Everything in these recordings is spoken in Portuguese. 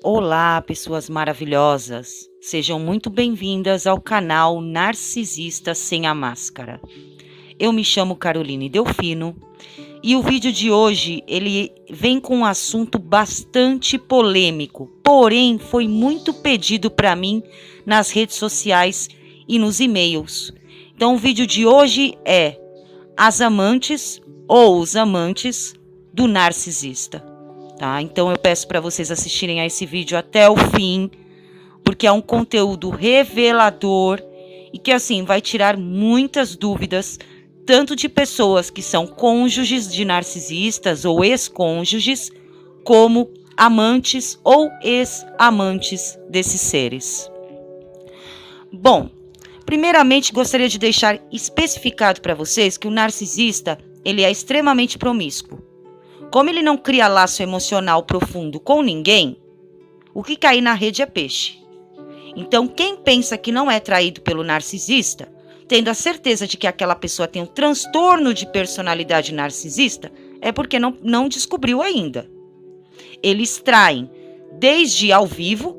Olá, pessoas maravilhosas! Sejam muito bem-vindas ao canal Narcisista Sem a Máscara. Eu me chamo Caroline Delfino e o vídeo de hoje ele vem com um assunto bastante polêmico, porém foi muito pedido para mim nas redes sociais e nos e-mails. Então o vídeo de hoje é as amantes ou os amantes do narcisista. Tá? Então eu peço para vocês assistirem a esse vídeo até o fim, porque é um conteúdo revelador e que assim vai tirar muitas dúvidas, tanto de pessoas que são cônjuges de narcisistas ou ex-cônjuges, como amantes ou ex-amantes desses seres. Bom, primeiramente gostaria de deixar especificado para vocês que o narcisista ele é extremamente promíscuo. Como ele não cria laço emocional profundo com ninguém, o que cai na rede é peixe. Então, quem pensa que não é traído pelo narcisista, tendo a certeza de que aquela pessoa tem um transtorno de personalidade narcisista, é porque não descobriu ainda. Eles traem desde ao vivo,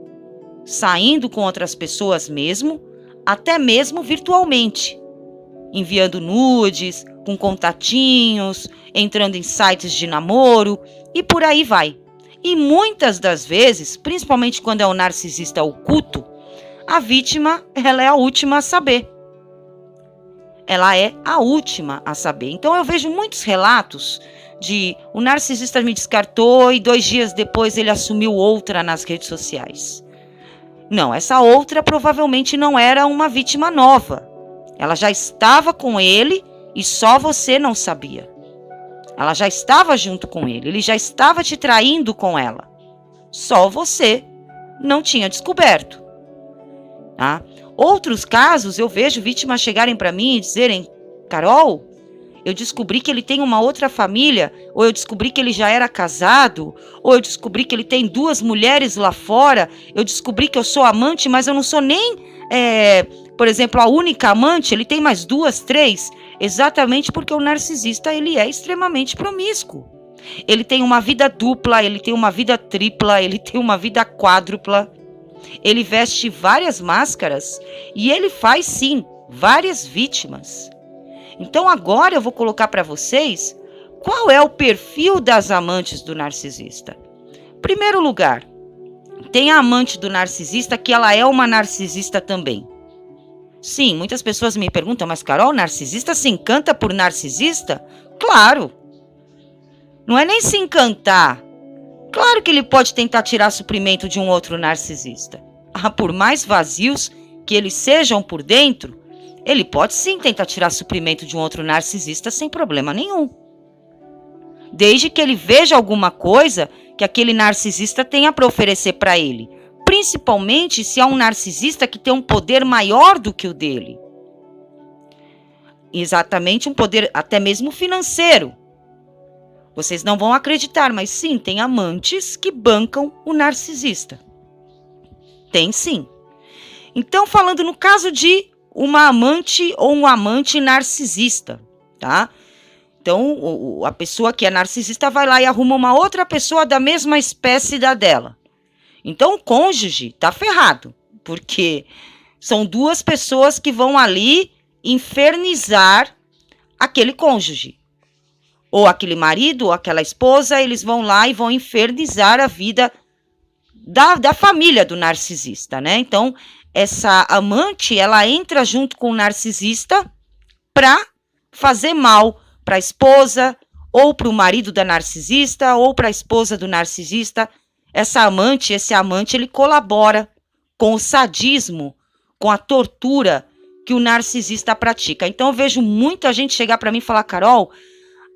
saindo com outras pessoas mesmo, até mesmo virtualmente, enviando nudes, com contatinhos, entrando em sites de namoro e por aí vai. E muitas das vezes, principalmente quando é um narcisista oculto, a vítima ela é a última a saber. Ela é a última a saber. Então eu vejo muitos relatos de o narcisista me descartou e 2 dias depois ele assumiu outra nas redes sociais. Não, essa outra provavelmente não era uma vítima nova. Ela já estava com ele e só você não sabia. Ela já estava junto com ele já estava te traindo com ela. Só você não tinha descoberto. Tá? Outros casos eu vejo vítimas chegarem para mim e dizerem: Carol, eu descobri que ele tem uma outra família, ou eu descobri que ele já era casado, ou eu descobri que ele tem 2 mulheres lá fora, eu descobri que eu sou amante, mas eu não sou nem, por exemplo, a única amante, ele tem mais 2, 3, exatamente porque o narcisista ele é extremamente promíscuo. Ele tem uma vida dupla, ele tem uma vida tripla, ele tem uma vida quádrupla, ele veste várias máscaras e ele faz sim várias vítimas. Então agora eu vou colocar para vocês qual é o perfil das amantes do narcisista. Primeiro lugar, tem a amante do narcisista que ela é uma narcisista também. Sim, muitas pessoas me perguntam, mas Carol, narcisista se encanta por narcisista? Claro! Não é nem se encantar. Claro que ele pode tentar tirar suprimento de um outro narcisista. Por mais vazios que eles sejam por dentro, ele pode sim tentar tirar suprimento de um outro narcisista sem problema nenhum. Desde que ele veja alguma coisa que aquele narcisista tenha para oferecer para ele. Principalmente se é um narcisista que tem um poder maior do que o dele. Exatamente, um poder até mesmo financeiro. Vocês não vão acreditar, mas sim, tem amantes que bancam o narcisista. Tem sim. Então, falando no caso de uma amante ou um amante narcisista, tá? Então, a pessoa que é narcisista vai lá e arruma uma outra pessoa da mesma espécie da dela. Então, o cônjuge tá ferrado, porque são 2 pessoas que vão ali infernizar aquele cônjuge. Ou aquele marido, ou aquela esposa, eles vão lá e vão infernizar a vida da família do narcisista, né? Então, essa amante, ela entra junto com o narcisista para fazer mal para a esposa, ou para o marido da narcisista, ou para a esposa do narcisista. Essa amante, esse amante, ele colabora com o sadismo, com a tortura que o narcisista pratica. Então, eu vejo muita gente chegar para mim e falar: Carol,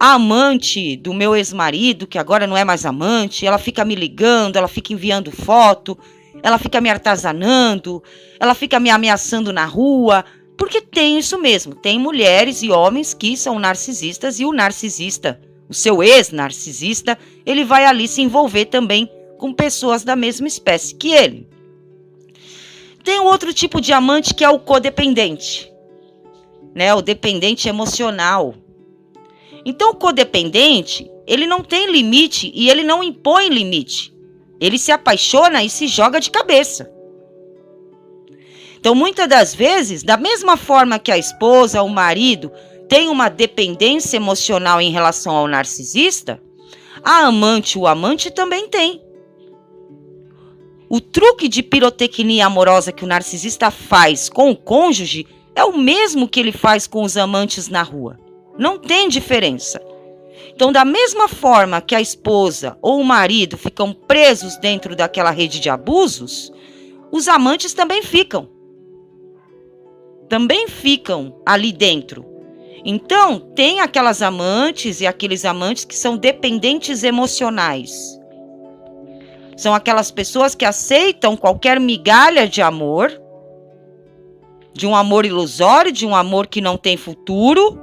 a amante do meu ex-marido, que agora não é mais amante, ela fica me ligando, ela fica enviando foto, ela fica me atazanando, ela fica me ameaçando na rua, porque tem isso mesmo, tem mulheres e homens que são narcisistas e o narcisista, o seu ex-narcisista, ele vai ali se envolver também com pessoas da mesma espécie que ele. Tem um outro tipo de amante que é o codependente, né? O dependente emocional. Então, o codependente, ele não tem limite e ele não impõe limite. Ele se apaixona e se joga de cabeça. Então, muitas das vezes, da mesma forma que a esposa, o marido, tem uma dependência emocional em relação ao narcisista, a amante, o amante também tem. O truque de pirotecnia amorosa que o narcisista faz com o cônjuge é o mesmo que ele faz com os amantes na rua. Não tem diferença. Então, da mesma forma que a esposa ou o marido ficam presos dentro daquela rede de abusos, os amantes também ficam. Também ficam ali dentro. Então, tem aquelas amantes e aqueles amantes que são dependentes emocionais. São aquelas pessoas que aceitam qualquer migalha de amor, de um amor ilusório, de um amor que não tem futuro.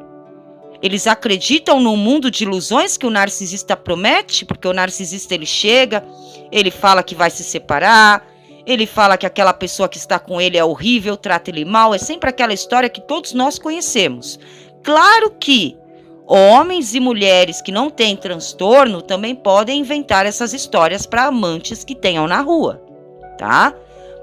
Eles acreditam num mundo de ilusões que o narcisista promete, porque o narcisista ele chega, ele fala que vai se separar, ele fala que aquela pessoa que está com ele é horrível, trata ele mal, é sempre aquela história que todos nós conhecemos. Claro que homens e mulheres que não têm transtorno também podem inventar essas histórias para amantes que tenham na rua, tá?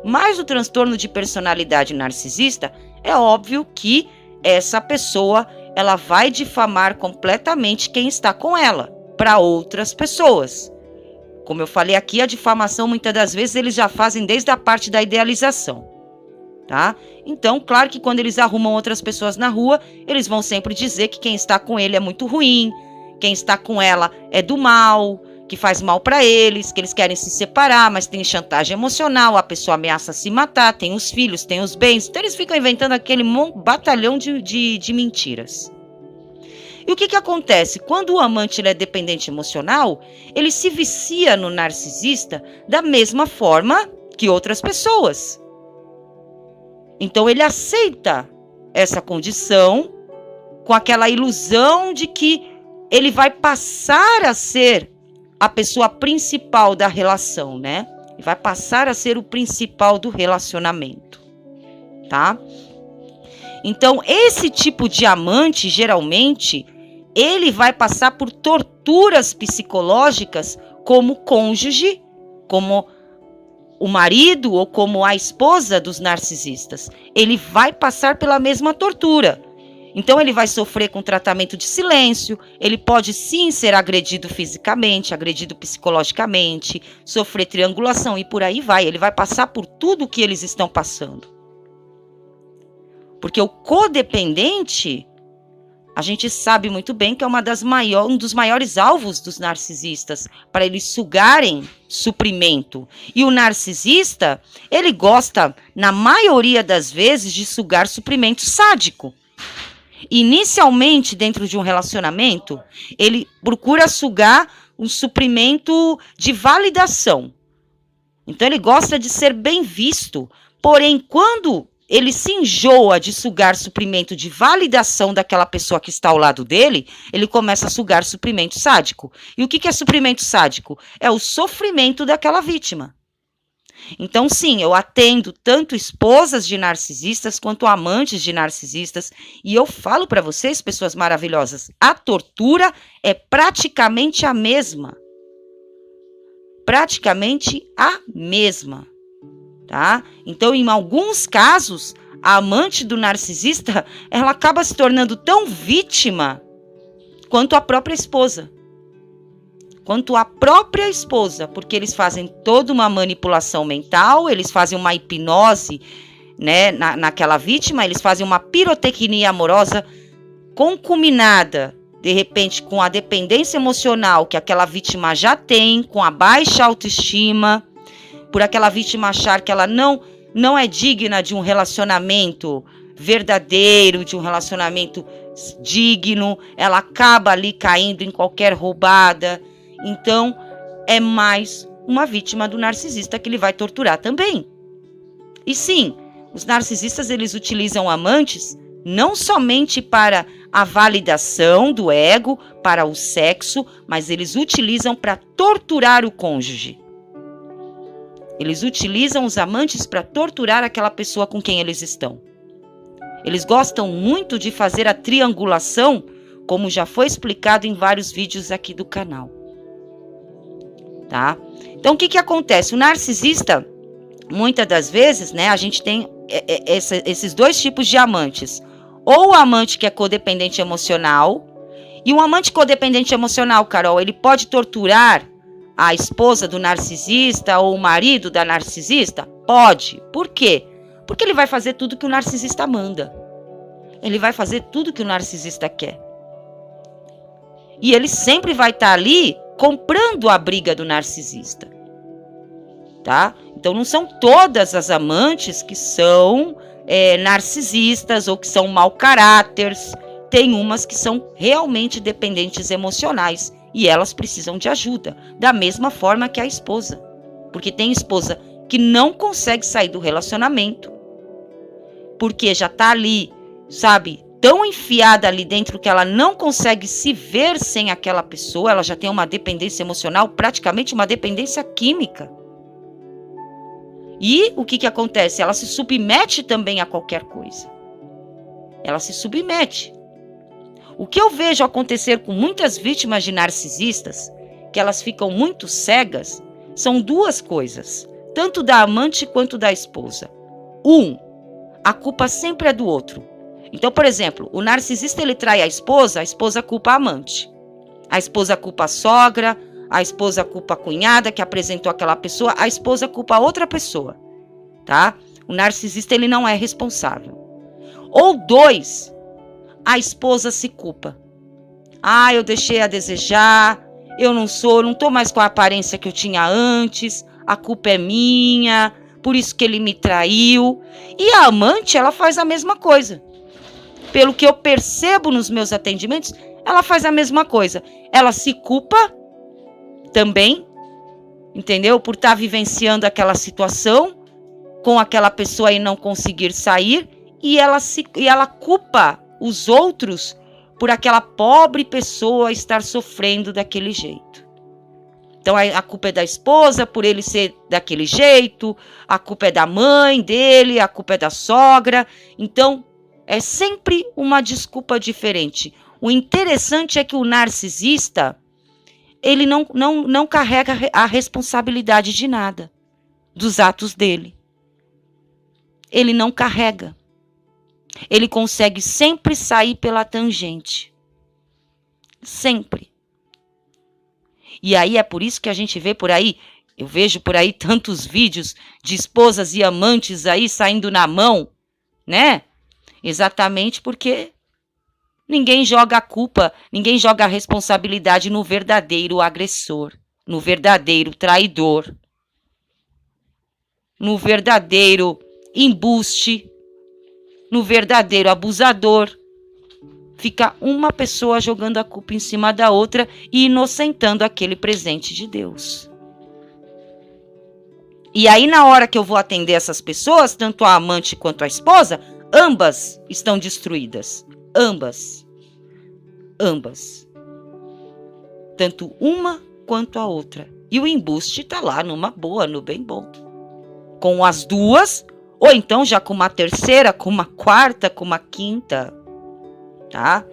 Mas o transtorno de personalidade narcisista, é óbvio que essa pessoa ela vai difamar completamente quem está com ela para outras pessoas. Como eu falei aqui, a difamação muitas das vezes eles já fazem desde a parte da idealização, tá? Então, claro que quando eles arrumam outras pessoas na rua, eles vão sempre dizer que quem está com ele é muito ruim, quem está com ela é do mal, que faz mal para eles, que eles querem se separar, mas tem chantagem emocional, a pessoa ameaça se matar, tem os filhos, tem os bens. Então eles ficam inventando aquele batalhão de mentiras. E o que acontece? Quando o amante ele é dependente emocional, ele se vicia no narcisista da mesma forma que outras pessoas. Então ele aceita essa condição com aquela ilusão de que ele vai passar a ser a pessoa principal da relação, né? Ele vai passar a ser o principal do relacionamento, tá? Então esse tipo de amante, geralmente, ele vai passar por torturas psicológicas como cônjuge, como o marido ou como a esposa dos narcisistas. Ele vai passar pela mesma tortura. Então ele vai sofrer com tratamento de silêncio, ele pode sim ser agredido fisicamente, agredido psicologicamente, sofrer triangulação e por aí vai. Ele vai passar por tudo o que eles estão passando. Porque o codependente, a gente sabe muito bem que é um dos maiores alvos dos narcisistas, para eles sugarem suprimento. E o narcisista, ele gosta, na maioria das vezes, de sugar suprimento sádico. Inicialmente, dentro de um relacionamento, ele procura sugar um suprimento de validação. Então, ele gosta de ser bem visto. Porém, quando ele se enjoa de sugar suprimento de validação daquela pessoa que está ao lado dele, ele começa a sugar suprimento sádico. E o que é suprimento sádico? É o sofrimento daquela vítima. Então, sim, eu atendo tanto esposas de narcisistas quanto amantes de narcisistas. E eu falo para vocês, pessoas maravilhosas, a tortura é praticamente a mesma. Praticamente a mesma. Tá? Então, em alguns casos, a amante do narcisista, ela acaba se tornando tão vítima quanto a própria esposa. Porque eles fazem toda uma manipulação mental, eles fazem uma hipnose, né, naquela vítima, eles fazem uma pirotecnia amorosa concuminada, de repente, com a dependência emocional que aquela vítima já tem, com a baixa autoestima, por aquela vítima achar que ela não é digna de um relacionamento verdadeiro, de um relacionamento digno, ela acaba ali caindo em qualquer roubada. Então, é mais uma vítima do narcisista que ele vai torturar também. E sim, os narcisistas eles utilizam amantes não somente para a validação do ego, para o sexo, mas eles utilizam para torturar o cônjuge. Eles utilizam os amantes para torturar aquela pessoa com quem eles estão. Eles gostam muito de fazer a triangulação, como já foi explicado em vários vídeos aqui do canal. Tá? Então, o que acontece? O narcisista, muitas das vezes, né, a gente tem esses dois tipos de amantes. Ou o amante que é codependente emocional. E um amante codependente emocional, Carol, ele pode torturar a esposa do narcisista ou o marido da narcisista? Pode. Por quê? Porque ele vai fazer tudo que o narcisista manda. Ele vai fazer tudo que o narcisista quer. E ele sempre vai estar ali comprando a briga do narcisista. Tá? Então não são todas as amantes que são narcisistas ou que são mau caráteres. Tem umas que são realmente dependentes emocionais e elas precisam de ajuda, da mesma forma que a esposa. Porque tem esposa que não consegue sair do relacionamento, porque já está ali, sabe, tão enfiada ali dentro que ela não consegue se ver sem aquela pessoa, ela já tem uma dependência emocional, praticamente uma dependência química. E o que acontece? Ela se submete também a qualquer coisa. Ela se submete. O que eu vejo acontecer com muitas vítimas de narcisistas, que elas ficam muito cegas, são duas coisas, tanto da amante quanto da esposa. A culpa sempre é do outro. Então, por exemplo, o narcisista ele trai a esposa culpa a amante. A esposa culpa a sogra, a esposa culpa a cunhada que apresentou aquela pessoa, a esposa culpa a outra pessoa, tá? O narcisista ele não é responsável. Ou 2, a esposa se culpa. Eu deixei a desejar, eu não tô mais com a aparência que eu tinha antes, a culpa é minha, por isso que ele me traiu. E a amante, ela faz a mesma coisa. Pelo que eu percebo nos meus atendimentos, ela faz a mesma coisa. Ela se culpa também, entendeu? Por estar vivenciando aquela situação com aquela pessoa e não conseguir sair, e ela culpa os outros por aquela pobre pessoa estar sofrendo daquele jeito. Então a culpa é da esposa por ele ser daquele jeito, a culpa é da mãe dele, a culpa é da sogra. Então é sempre uma desculpa diferente. O interessante é que o narcisista, ele não carrega a responsabilidade de nada, dos atos dele. Ele não carrega. Ele consegue sempre sair pela tangente. Sempre. E aí é por isso que a gente vê por aí, eu vejo por aí tantos vídeos de esposas e amantes aí saindo na mão, né? Exatamente porque ninguém joga a culpa, ninguém joga a responsabilidade no verdadeiro agressor, no verdadeiro traidor, no verdadeiro embuste, no verdadeiro abusador. Fica uma pessoa jogando a culpa em cima da outra e inocentando aquele presente de Deus. E aí, na hora que eu vou atender essas pessoas, tanto a amante quanto a esposa, ambas estão destruídas. Ambas. Tanto uma quanto a outra. E o embuste está lá numa boa, no bem bom. Com as duas, ou então já com uma terceira, com uma quarta, com uma quinta. Tá?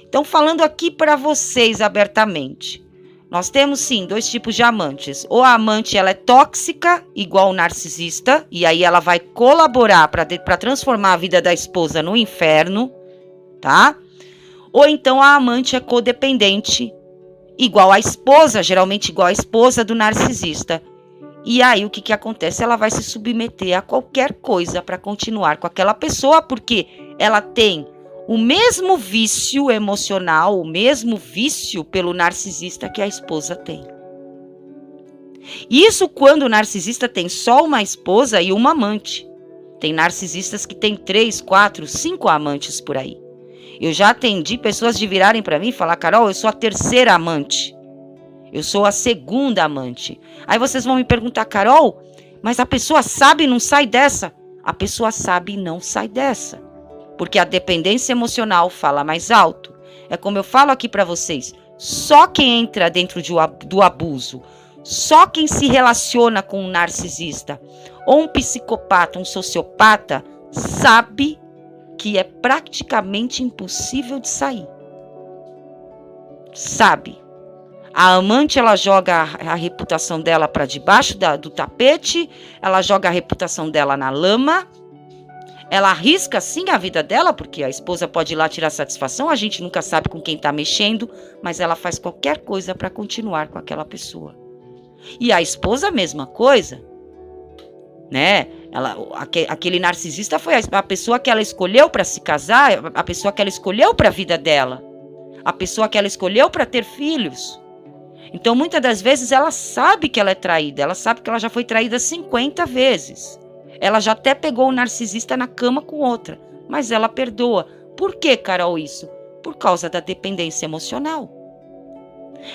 Então, falando aqui para vocês abertamente, nós temos sim 2 tipos de amantes. Ou a amante ela é tóxica, igual o narcisista, e aí ela vai colaborar para transformar a vida da esposa no inferno, tá? Ou então a amante é codependente, igual a esposa, geralmente igual a esposa do narcisista. E aí o que acontece? Ela vai se submeter a qualquer coisa para continuar com aquela pessoa, porque ela tem o mesmo vício emocional, o mesmo vício pelo narcisista que a esposa tem. Isso quando o narcisista tem só uma esposa e uma amante. Tem narcisistas que têm 3, 4, 5 amantes por aí. Eu já atendi pessoas de virarem para mim e falar: Carol, eu sou a 3ª amante. Eu sou a 2ª amante. Aí vocês vão me perguntar: Carol, mas a pessoa sabe e não sai dessa? A pessoa sabe e não sai dessa. Porque a dependência emocional fala mais alto. É como eu falo aqui para vocês. Só quem entra dentro do abuso, só quem se relaciona com um narcisista, ou um psicopata, um sociopata, sabe que é praticamente impossível de sair. Sabe. A amante, ela joga a reputação dela para debaixo do tapete, ela joga a reputação dela na lama, ela arrisca sim a vida dela, porque a esposa pode ir lá tirar satisfação, a gente nunca sabe com quem está mexendo, mas ela faz qualquer coisa para continuar com aquela pessoa. E a esposa, a mesma coisa, né? Aquele narcisista foi a pessoa que ela escolheu para se casar, a pessoa que ela escolheu para a vida dela, a pessoa que ela escolheu para ter filhos. Então, muitas das vezes, ela sabe que ela é traída, ela sabe que ela já foi traída 50 vezes. Ela já até pegou o narcisista na cama com outra, mas ela perdoa. Por que, Carol, isso? Por causa da dependência emocional.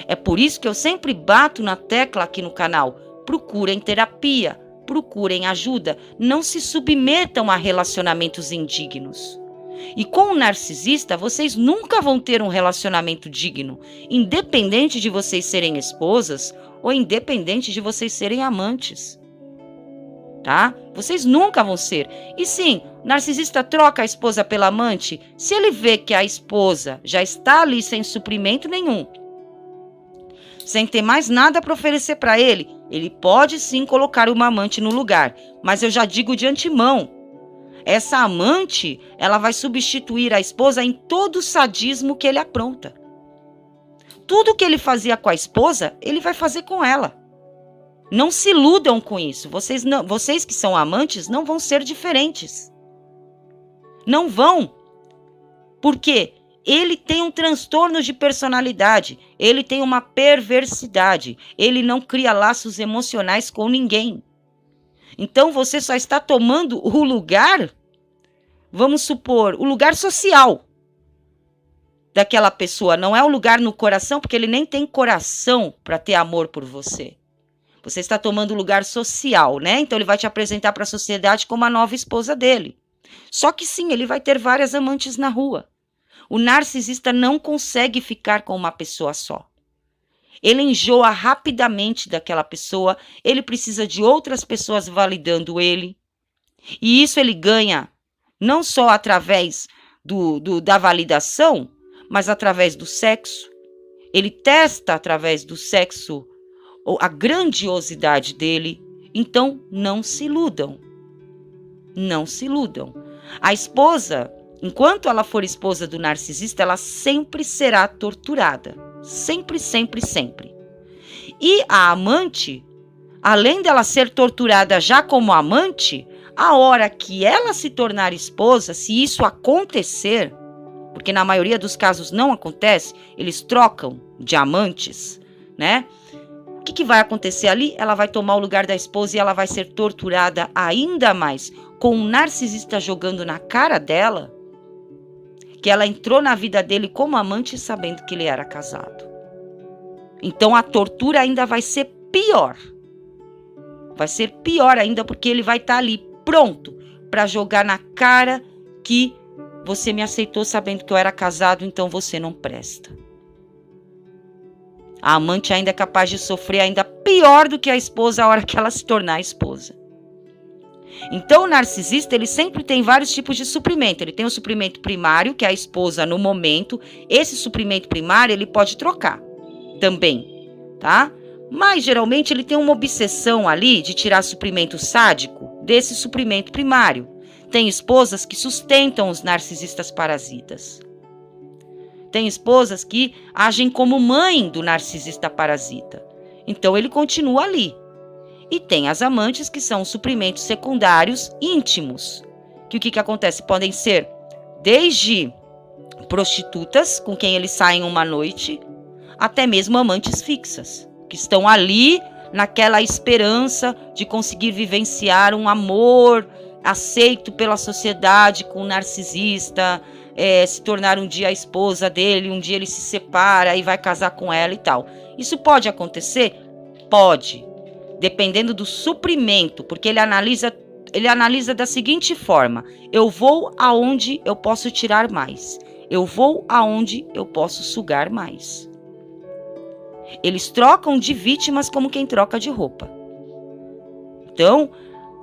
É por isso que eu sempre bato na tecla aqui no canal. Procurem terapia, procurem ajuda, não se submetam a relacionamentos indignos. E com o narcisista, vocês nunca vão ter um relacionamento digno, independente de vocês serem esposas ou independente de vocês serem amantes. Tá? Vocês nunca vão ser. E sim, o narcisista troca a esposa pela amante, se ele vê que a esposa já está ali sem suprimento nenhum, sem ter mais nada para oferecer para ele pode sim colocar uma amante no lugar. Mas eu já digo de antemão, essa amante, ela vai substituir a esposa em todo o sadismo que ele apronta. Tudo que ele fazia com a esposa, ele vai fazer com ela. Não se iludam com isso. Vocês que são amantes não vão ser diferentes. Não vão. Por quê? Ele tem um transtorno de personalidade. Ele tem uma perversidade. Ele não cria laços emocionais com ninguém. Então, você só está tomando o lugar, vamos supor, o lugar social daquela pessoa. Não é o lugar no coração, porque ele nem tem coração para ter amor por você. Você está tomando o lugar social, né? Então, ele vai te apresentar para a sociedade como a nova esposa dele. Só que sim, ele vai ter várias amantes na rua. O narcisista não consegue ficar com uma pessoa só. Ele enjoa rapidamente daquela pessoa, ele precisa de outras pessoas validando ele. E isso ele ganha não só através da validação, mas através do sexo. Ele testa através do sexo a grandiosidade dele. Então, não se iludam. Não se iludam. A esposa, enquanto ela for esposa do narcisista, ela sempre será torturada. Sempre, sempre, sempre. E a amante, além dela ser torturada já como amante, a hora que ela se tornar esposa, se isso acontecer, porque na maioria dos casos não acontece, eles trocam de amantes, né? O que vai acontecer ali? Ela vai tomar o lugar da esposa e ela vai ser torturada ainda mais, com um narcisista jogando na cara dela que ela entrou na vida dele como amante sabendo que ele era casado. Então a tortura ainda vai ser pior. Vai ser pior ainda porque ele vai estar ali pronto para jogar na cara que você me aceitou sabendo que eu era casado, então você não presta. A amante ainda é capaz de sofrer ainda pior do que a esposa a hora que ela se tornar esposa. Então, o narcisista, ele sempre tem vários tipos de suprimento. Ele tem o suprimento primário, que é a esposa no momento. Esse suprimento primário, ele pode trocar também, tá? Mas, geralmente, ele tem uma obsessão ali de tirar suprimento sádico desse suprimento primário. Tem esposas que sustentam os narcisistas parasitas. Tem esposas que agem como mãe do narcisista parasita. Então, ele continua ali. E tem as amantes que são suprimentos secundários íntimos. Que o que acontece? Podem ser desde prostitutas, com quem eles saem uma noite, até mesmo amantes fixas, que estão ali naquela esperança de conseguir vivenciar um amor aceito pela sociedade com o narcisista, se tornar um dia a esposa dele, um dia ele se separa e vai casar com ela e tal. Isso pode acontecer? Pode. Dependendo do suprimento, porque ele analisa da seguinte forma: eu vou aonde eu posso tirar mais, eu vou aonde eu posso sugar mais. Eles trocam de vítimas como quem troca de roupa. Então,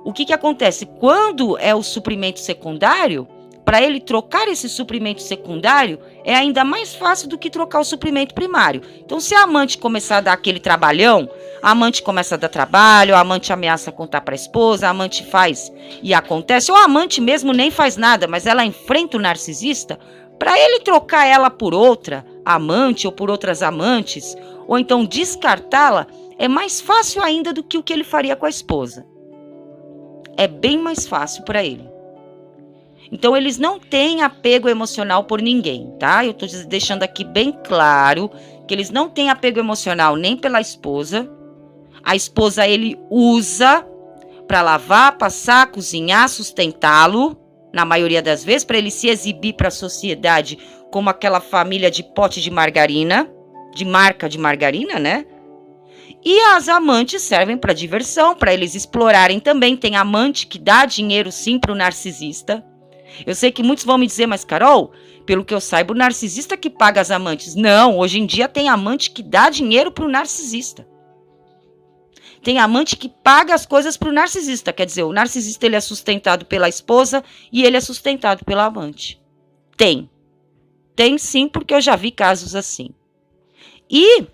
o que acontece? Quando é o suprimento secundário, para ele trocar esse suprimento secundário é ainda mais fácil do que trocar o suprimento primário. Então, se a amante começar a dar aquele trabalhão, a amante começa a dar trabalho, a amante ameaça contar para a esposa, a amante faz e acontece, ou a amante mesmo nem faz nada, mas ela enfrenta o narcisista, para ele trocar ela por outra amante ou por outras amantes, ou então descartá-la, é mais fácil ainda do que o que ele faria com a esposa. É bem mais fácil para ele. Então, eles não têm apego emocional por ninguém, tá? Eu estou deixando aqui bem claro que eles não têm apego emocional nem pela esposa. A esposa ele usa para lavar, passar, cozinhar, sustentá-lo, na maioria das vezes, para ele se exibir para a sociedade como aquela família de pote de margarina, de marca de margarina, né? E as amantes servem para diversão, para eles explorarem também. Tem amante que dá dinheiro sim para o narcisista. Eu sei que muitos vão me dizer, mas Carol, pelo que eu saiba, o narcisista que paga as amantes. Não, hoje em dia tem amante que dá dinheiro para o narcisista. Tem amante que paga as coisas para o narcisista. Quer dizer, o narcisista ele é sustentado pela esposa e ele é sustentado pela amante. Tem. Tem sim, porque eu já vi casos assim. E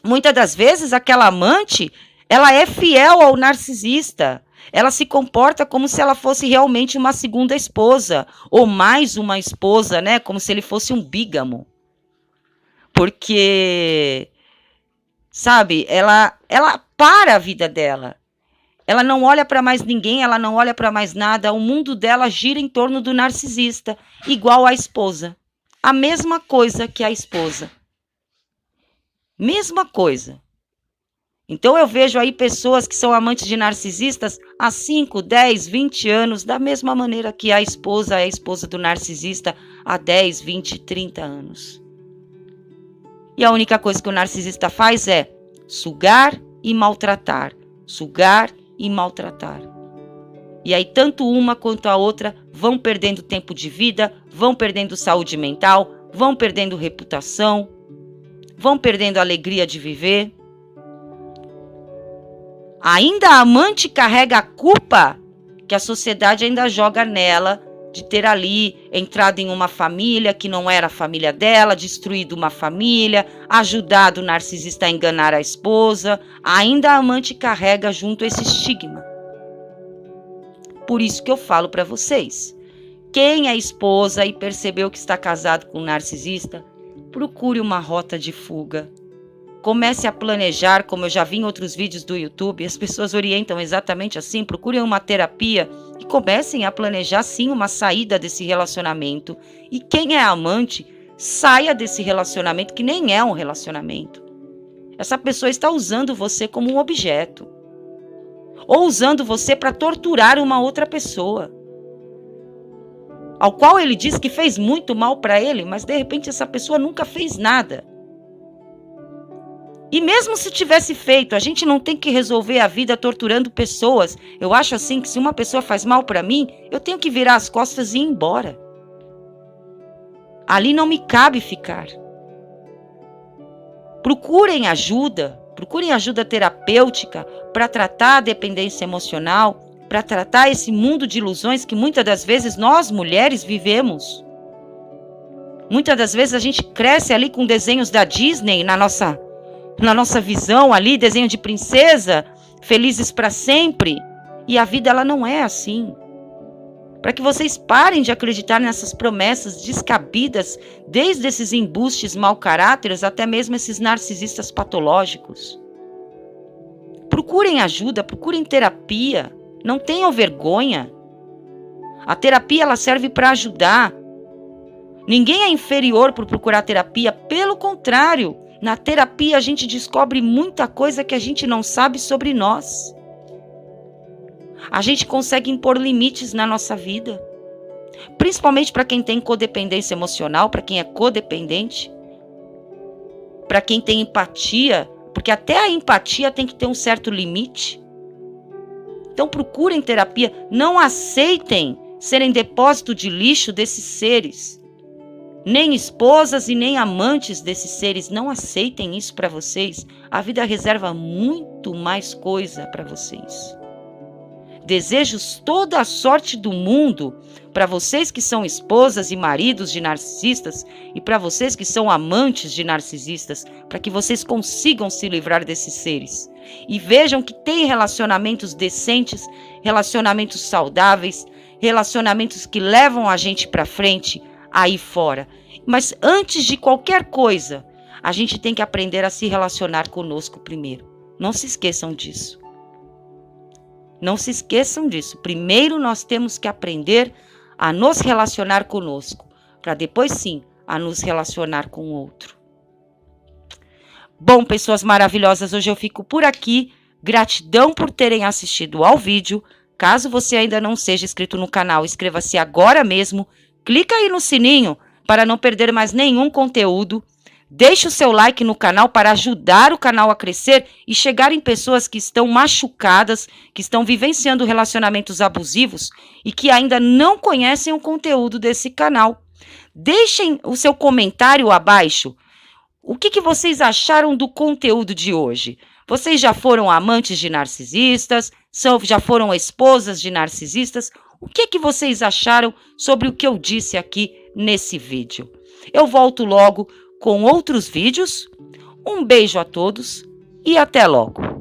muitas das vezes aquela amante, ela é fiel ao narcisista. Ela se comporta como se ela fosse realmente uma segunda esposa, ou mais uma esposa, né? Como se ele fosse um bígamo. Porque, sabe, ela para a vida dela. Ela não olha para mais ninguém, ela não olha para mais nada. O mundo dela gira em torno do narcisista, igual a esposa. A mesma coisa que a esposa. Mesma coisa. Então eu vejo aí pessoas que são amantes de narcisistas há 5, 10, 20 anos, da mesma maneira que a esposa é a esposa do narcisista há 10, 20, 30 anos. E a única coisa que o narcisista faz é sugar e maltratar, sugar e maltratar. E aí tanto uma quanto a outra vão perdendo tempo de vida, vão perdendo saúde mental, vão perdendo reputação, vão perdendo a alegria de viver. Ainda a amante carrega a culpa que a sociedade ainda joga nela de ter ali entrado em uma família que não era a família dela, destruído uma família, ajudado o narcisista a enganar a esposa. Ainda a amante carrega junto esse estigma. Por isso que eu falo para vocês, quem é esposa e percebeu que está casado com um narcisista, procure uma rota de fuga. Comece a planejar, como eu já vi em outros vídeos do YouTube, as pessoas orientam exatamente assim, procurem uma terapia e comecem a planejar sim uma saída desse relacionamento. E quem é amante, saia desse relacionamento que nem é um relacionamento. Essa pessoa está usando você como um objeto. Ou usando você para torturar uma outra pessoa. Ao qual ele diz que fez muito mal para ele, mas de repente essa pessoa nunca fez nada. E mesmo se tivesse feito, a gente não tem que resolver a vida torturando pessoas. Eu acho assim que se uma pessoa faz mal para mim, eu tenho que virar as costas e ir embora. Ali não me cabe ficar. Procurem ajuda terapêutica para tratar a dependência emocional, para tratar esse mundo de ilusões que muitas das vezes nós mulheres vivemos. Muitas das vezes a gente cresce ali com desenhos da Disney na nossa visão ali, desenho de princesa, felizes para sempre. E a vida ela não é assim. Para que vocês parem de acreditar nessas promessas descabidas, desde esses embustes mau caráteres até mesmo esses narcisistas patológicos. Procurem ajuda, procurem terapia. Não tenham vergonha. A terapia ela serve para ajudar. Ninguém é inferior por procurar terapia, pelo contrário. Na terapia a gente descobre muita coisa que a gente não sabe sobre nós. A gente consegue impor limites na nossa vida. Principalmente para quem tem codependência emocional, para quem é codependente. Para quem tem empatia, porque até a empatia tem que ter um certo limite. Então procurem terapia, não aceitem serem depósito de lixo desses seres. Nem esposas e nem amantes desses seres, não aceitem isso para vocês. A vida reserva muito mais coisa para vocês. Desejo toda a sorte do mundo para vocês que são esposas e maridos de narcisistas e para vocês que são amantes de narcisistas, para que vocês consigam se livrar desses seres. E vejam que tem relacionamentos decentes, relacionamentos saudáveis, relacionamentos que levam a gente para frente aí fora. Mas antes de qualquer coisa, a gente tem que aprender a se relacionar conosco primeiro. Não se esqueçam disso. Não se esqueçam disso. Primeiro nós temos que aprender a nos relacionar conosco, para depois sim, a nos relacionar com o outro. Bom, pessoas maravilhosas, hoje eu fico por aqui. Gratidão por terem assistido ao vídeo. Caso você ainda não seja inscrito no canal, inscreva-se agora mesmo. Clica aí no sininho para não perder mais nenhum conteúdo. Deixe o seu like no canal para ajudar o canal a crescer e chegar em pessoas que estão machucadas, que estão vivenciando relacionamentos abusivos e que ainda não conhecem o conteúdo desse canal. Deixem o seu comentário abaixo. O que vocês acharam do conteúdo de hoje? Vocês já foram amantes de narcisistas? Já foram esposas de narcisistas? O que vocês acharam sobre o que eu disse aqui nesse vídeo? Eu volto logo com outros vídeos. Um beijo a todos e até logo!